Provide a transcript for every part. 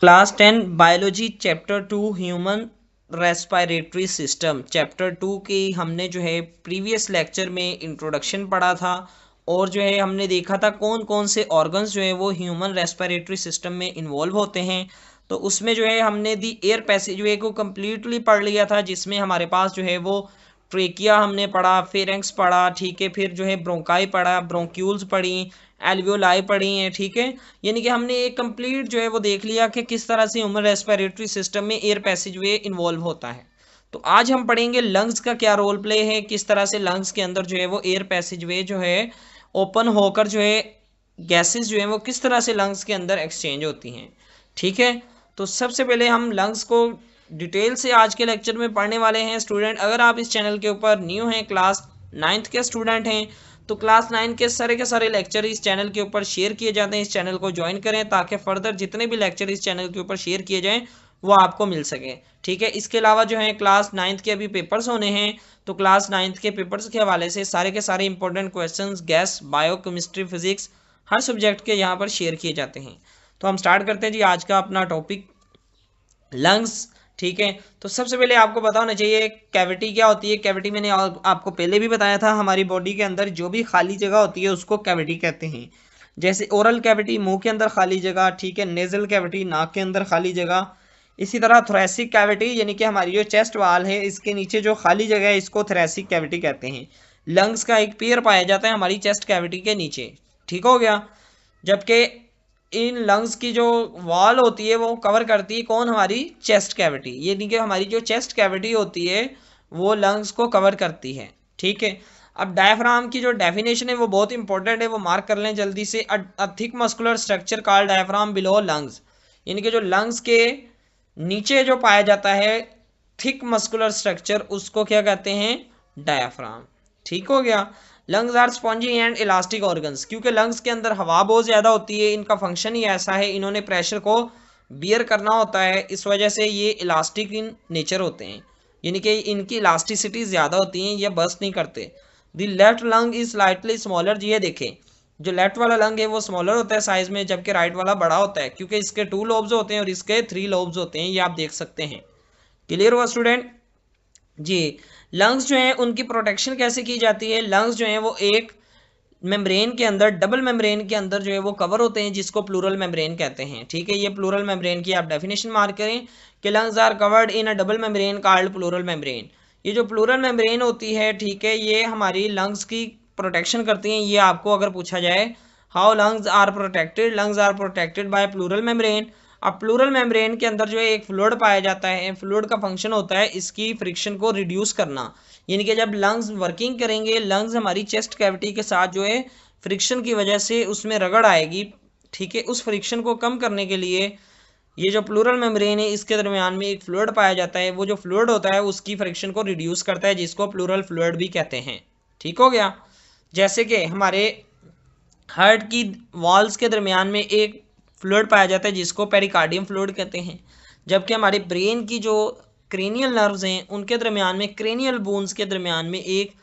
Class 10 biology chapter 2 human respiratory system chapter 2 की हमने जो है प्रीवियस लेक्चर में इंट्रोडक्शन पढ़ा था और जो है हमने देखा था कौन कौन से ऑर्गन्स जो है वो ह्यूमन रेस्पिरेटरी सिस्टम में इन्वॉल्व होते हैं। तो उसमें जो है हमने दी एयर पैसेजवे को कम्प्लीटली पढ़ लिया था, जिसमें हमारे पास जो है वो ट्रेकिया हमने पढ़ा, फेरेंक्स पढ़ा, ठीक है, फिर जो है ब्रोंकाई पढ़ा, ब्रोंक्यूल्स पढ़ी, एल्वियोलाई पढ़ी हैं, ठीक है। यानी कि हमने एक कंप्लीट जो है वो देख लिया कि किस तरह से ह्यूमन रेस्पिरेटरी सिस्टम में एयर पैसेजवे इन्वॉल्व होता है। तो आज हम पढ़ेंगे लंग्स का क्या रोल प्ले है, किस तरह से लंग्स के अंदर जो है वो एयर पैसेजवे जो है ओपन होकर जो है गैसेस जो है वो किस तरह से लंग्स के अंदर एक्सचेंज होती हैं, ठीक है। तो सबसे पहले हम लंग्स को डिटेल से आज के लेक्चर में पढ़ने वाले हैं। स्टूडेंट, अगर आप इस चैनल के ऊपर न्यू हैं, क्लास 9th के स्टूडेंट हैं, तो क्लास 9 के सारे लेक्चर इस चैनल के ऊपर शेयर किए जाते हैं। इस चैनल को ज्वाइन करें ताकि फर्दर जितने भी लेक्चर इस चैनल के ऊपर शेयर किए जाएं वो आपको मिल सके, ठीक है। इसके अलावा जो है क्लास 9th के अभी पेपर्स होने हैं, तो क्लास 9th के पेपर्स के हवाले से सारे के सारे important questions gas, bio, chemistry, physics हर सब्जेक्ट के यहाँ पर शेयर किए जाते हैं। तो हम स्टार्ट करते हैं जी आज का अपना टॉपिक लंग्स, ठीक है। तो सबसे पहले आपको पता होना चाहिए कैविटी क्या होती है। कैविटी मैंने आपको पहले भी बताया था, हमारी बॉडी के अंदर जो भी खाली जगह होती है उसको कैविटी कहते हैं। जैसे ओरल कैविटी मुंह के अंदर खाली जगह, ठीक है, नेजल कैविटी नाक के अंदर खाली जगह। इसी तरह थोरेसिक कैविटी यानी कि हमारी जो चेस्ट वाल है इसके नीचे जो खाली जगह है इसको थोरेसिक कैविटी कहते हैं। लंग्स का एक पेयर पाया जाता है हमारी चेस्ट कैविटी के नीचे, ठीक हो गया। जबकि इन लंग्स की जो वॉल होती है वो कवर करती है कौन, हमारी चेस्ट कैविटी। ये नहीं कि हमारी जो चेस्ट कैविटी होती है वो लंग्स को कवर करती है, ठीक है। अब डायफ्राम की जो डेफिनेशन है वो बहुत इंपॉर्टेंट है, वो मार्क कर लें जल्दी से। A thick muscular structure called diaphragm below lungs, यानी कि जो लंग्स के नीचे जो पाया जाता है थिक मस्कुलर स्ट्रक्चर उसको क्या कहते हैं, डायफ्राम, ठीक हो गया। Lungs are spongy and elastic organs, क्योंकि लंग्स के अंदर हवा बहुत ज़्यादा होती है, इनका फंक्शन ही ऐसा है, इन्होंने प्रेशर को बियर करना होता है, इस वजह से ये इलास्टिक इन नेचर होते हैं, यानी कि इनकी इलास्टिसिटी ज़्यादा होती है, ये बस्ट नहीं करते। The left lung is slightly smaller, ये देखें जो लेफ्ट वाला लंग है वो स्मॉलर होता है साइज में, जबकि राइट वाला बड़ा होता है, क्योंकि इसके 2 लोब्स होते हैं और इसके 3 लोब्स होते हैं, ये आप देख सकते हैं। क्लियर हुआ स्टूडेंट जी। लंग्स जो है उनकी प्रोटेक्शन कैसे की जाती है। लंग्स जो है वो एक मेम्ब्रेन के अंदर, डबल मेम्ब्रेन के अंदर जो है वो कवर होते हैं, जिसको प्लूरल मेम्ब्रेन कहते हैं, ठीक है। ये प्लूरल मेम्ब्रेन की आप डेफिनेशन मार्क करें कि lungs are covered in a double membrane called pleural membrane. ये जो प्लूरल मेम्ब्रेन होती है, ठीक है, ये हमारी लंग्स की प्रोटेक्शन करती हैं। ये आपको अगर पूछा जाए how lungs are protected, lungs are protected by pleural membrane. अब प्लूरल मेम्ब्रेन के अंदर जो है एक फ्लूइड पाया जाता है, फ्लूइड का फंक्शन होता है इसकी फ्रिक्शन को रिड्यूस करना, यानी कि जब लंग्स वर्किंग करेंगे, लंग्स हमारी चेस्ट कैविटी के साथ जो है फ्रिक्शन की वजह से उसमें रगड़ आएगी, ठीक है, उस फ्रिक्शन को कम करने के लिए ये जो प्लूरल मेम्ब्रेन है इसके दरमियान में एक फ्लूइड पाया जाता है, वो जो फ्लूइड होता है उसकी फ्रिक्शन को रिड्यूस करता है, जिसको प्लूरल फ्लूइड भी कहते हैं, ठीक हो गया। जैसे कि हमारे हार्ट की वॉल्स के दरमियान में एक फ्लूइड पाया जाता है जिसको पेरिकार्डियम फ्लूइड कहते हैं, जबकि हमारे ब्रेन की जो क्रेनियल नर्व्स हैं उनके दरमियान में, क्रेनियल बोन्स के दरमियान में एक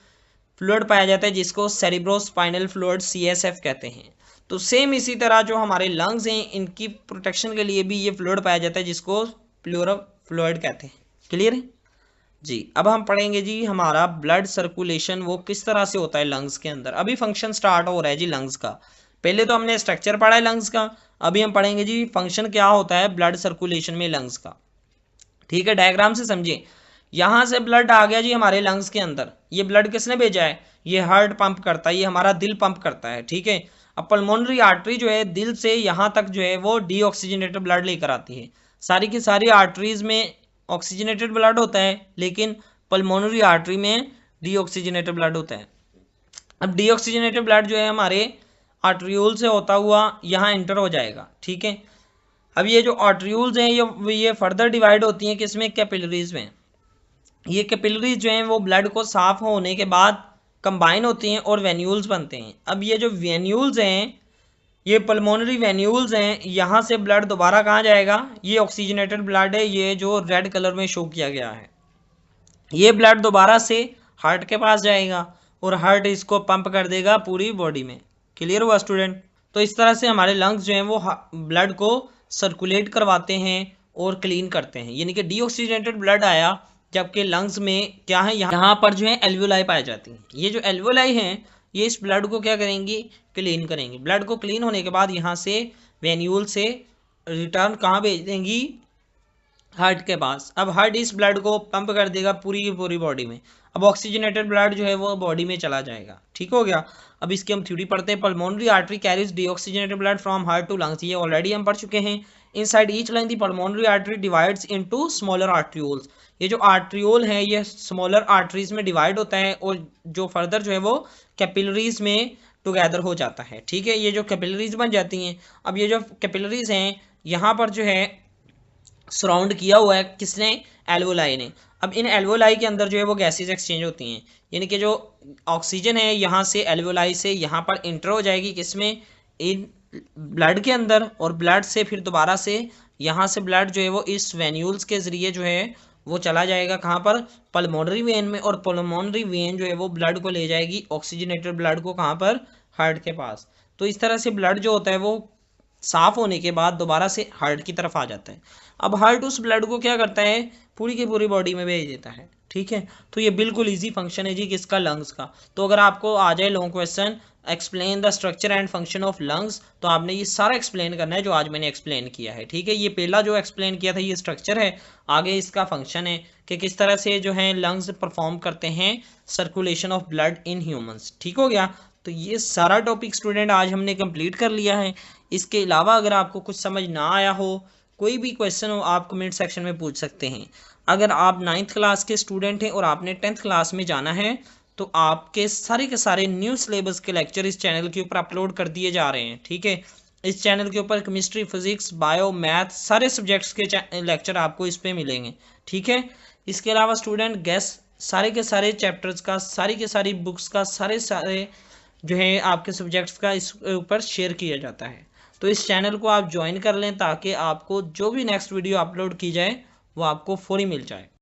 फ्लूइड पाया जाता है जिसको सेरिब्रोस्पाइनल फ्लूइड CSF कहते हैं। तो सेम इसी तरह जो हमारे लंग्स हैं इनकी प्रोटेक्शन के लिए भी ये फ्लूइड पाया जाता है जिसको प्लूरल फ्लूइड कहते हैं। क्लियर है जी। अब हम पढ़ेंगे जी हमारा ब्लड सर्कुलेशन वो किस तरह से होता है लंग्स के अंदर। अभी फंक्शन स्टार्ट हो रहा है जी लंग्स का, पहले तो हमने स्ट्रक्चर पढ़ा है लंग्स का, अभी हम पढ़ेंगे जी फंक्शन क्या होता है ब्लड सर्कुलेशन में लंग्स का, ठीक है। डायग्राम से समझिए, यहाँ से ब्लड आ गया जी हमारे लंग्स के अंदर, ये ब्लड किसने भेजा है, ये हार्ट पंप करता है, ये हमारा दिल पंप करता है, ठीक है। अब पल्मोनरी आर्टरी जो है दिल से यहाँ तक जो है वो डीऑक्सीजनेटेड ब्लड लेकर आती है। सारी की सारी आर्टरीज में ऑक्सीजनेटेड ब्लड होता है, लेकिन पल्मोनरी आर्टरी में डीऑक्सीजनेटेड ब्लड होता है। अब डीऑक्सीजनेटेड ब्लड जो है हमारे आर्ट्रियोल से होता हुआ यहाँ एंटर हो जाएगा, ठीक है। अब ये जो आर्ट्रियोल्स हैं ये फर्दर डिवाइड होती हैं किसमें, कैपिलरीज में। ये कैपिलरीज जो हैं वो ब्लड को साफ होने के बाद कंबाइन होती हैं और वेन्यूल्स बनते हैं। अब ये जो वेन्यूल्स हैं, ये पल्मोनरी वेन्यूल्स हैं, यहाँ से ब्लड दोबारा कहाँ जाएगा, ये ऑक्सीजनेटेड ब्लड है, ये जो रेड कलर में शो किया गया है, ये ब्लड दोबारा से हार्ट के पास जाएगा और हार्ट इसको पंप कर देगा पूरी बॉडी में। क्लियर हुआ स्टूडेंट। तो इस तरह से हमारे लंग्स जो हैं वो ब्लड को सर्कुलेट करवाते हैं और क्लीन करते हैं। यानी कि डीऑक्सीजनेटेड ब्लड आया, जबकि लंग्स में क्या है, यहाँ पर जो है एल्वियोलाई पाई जाती हैं। ये जो एल्वियोलाई हैं ये इस ब्लड को क्या करेंगी, क्लीन करेंगी। ब्लड को क्लीन होने के बाद यहाँ से वेन्यूल से रिटर्न कहाँ भेज देंगी, हार्ट के पास। अब हार्ट इस ब्लड को पंप कर देगा पूरी की पूरी बॉडी में। अब ऑक्सीजनेटेड ब्लड जो है वो बॉडी में चला जाएगा। ठीक हो गया। अब इसकी हम थ्योरी पढ़ते हैं। Pulmonary artery carries deoxygenated blood from heart to lungs, ये ऑलरेडी हम पढ़ चुके हैं। Inside each lung the pulmonary artery divides into smaller arterioles, ये जो आर्ट्रियोल है ये स्मॉलर आर्टरीज में डिवाइड होता है और जो फर्दर जो है वो कैपिलरीज में टुगेदर हो जाता है। ठीक है, ये जो कैपिलरीज बन जाती हैं। अब ये जो कैपिलरीज हैं यहाँ पर जो है सराउंड किया हुआ है किसने, एल्वोलाई ने। अब इन एल्वोलाई के अंदर जो है वो गैसेज एक्सचेंज होती हैं, यानी कि जो ऑक्सीजन है यहाँ से एल्वोलाई से यहाँ पर इंटर हो जाएगी किसमें, इन ब्लड के अंदर, और ब्लड से फिर दोबारा से यहाँ से ब्लड जो है वो इस वेन्यूल्स के ज़रिए जो है वो चला जाएगा कहाँ पर, पल्मोनरी वेन में, और पल्मोनरी वेन जो है वो ब्लड को ले जाएगी ऑक्सीजनेटेड ब्लड को कहाँ पर, हार्ट के पास। तो इस तरह से ब्लड जो होता है वो साफ होने के बाद दोबारा से हार्ट की तरफ आ जाता है। अब हार्ट उस ब्लड को क्या करता है, पूरी की पूरी बॉडी में भेज देता है। ठीक है, तो ये बिल्कुल इजी फंक्शन है जी किसका, लंग्स का। तो अगर आपको आ जाए long question explain the structure and function of lungs, तो आपने ये सारा एक्सप्लेन करना है जो आज मैंने एक्सप्लेन किया है। ठीक है, ये पहला जो एक्सप्लेन किया था ये स्ट्रक्चर है, आगे इसका फंक्शन है कि किस तरह से जो है लंग्स परफॉर्म करते हैं circulation of blood in humans. ठीक हो गया। तो ये सारा टॉपिक स्टूडेंट आज हमने कंप्लीट कर लिया है। इसके अलावा अगर आपको कुछ समझ ना आया हो, कोई भी क्वेश्चन हो, आप कमेंट सेक्शन में पूछ सकते हैं। अगर आप 9th क्लास के स्टूडेंट हैं और आपने 10th क्लास में जाना है तो आपके के सारे न्यू सिलेबस के लेक्चर इस चैनल के ऊपर अपलोड कर दिए जा रहे हैं। ठीक है, इस चैनल के ऊपर केमिस्ट्री, फिजिक्स, बायो, मैथ सारे सब्जेक्ट्स के लेक्चर आपको इस पे मिलेंगे। ठीक है, इसके अलावा स्टूडेंट गैस सारे के सारे चैप्टर्स का, सारी के सारी बुक्स का, सारे जो है आपके सब्जेक्ट्स का इस ऊपर शेयर किया जाता है। तो इस चैनल को आप ज्वाइन कर लें ताकि आपको जो भी नेक्स्ट वीडियो अपलोड की जाए वो आपको फौरी मिल जाए।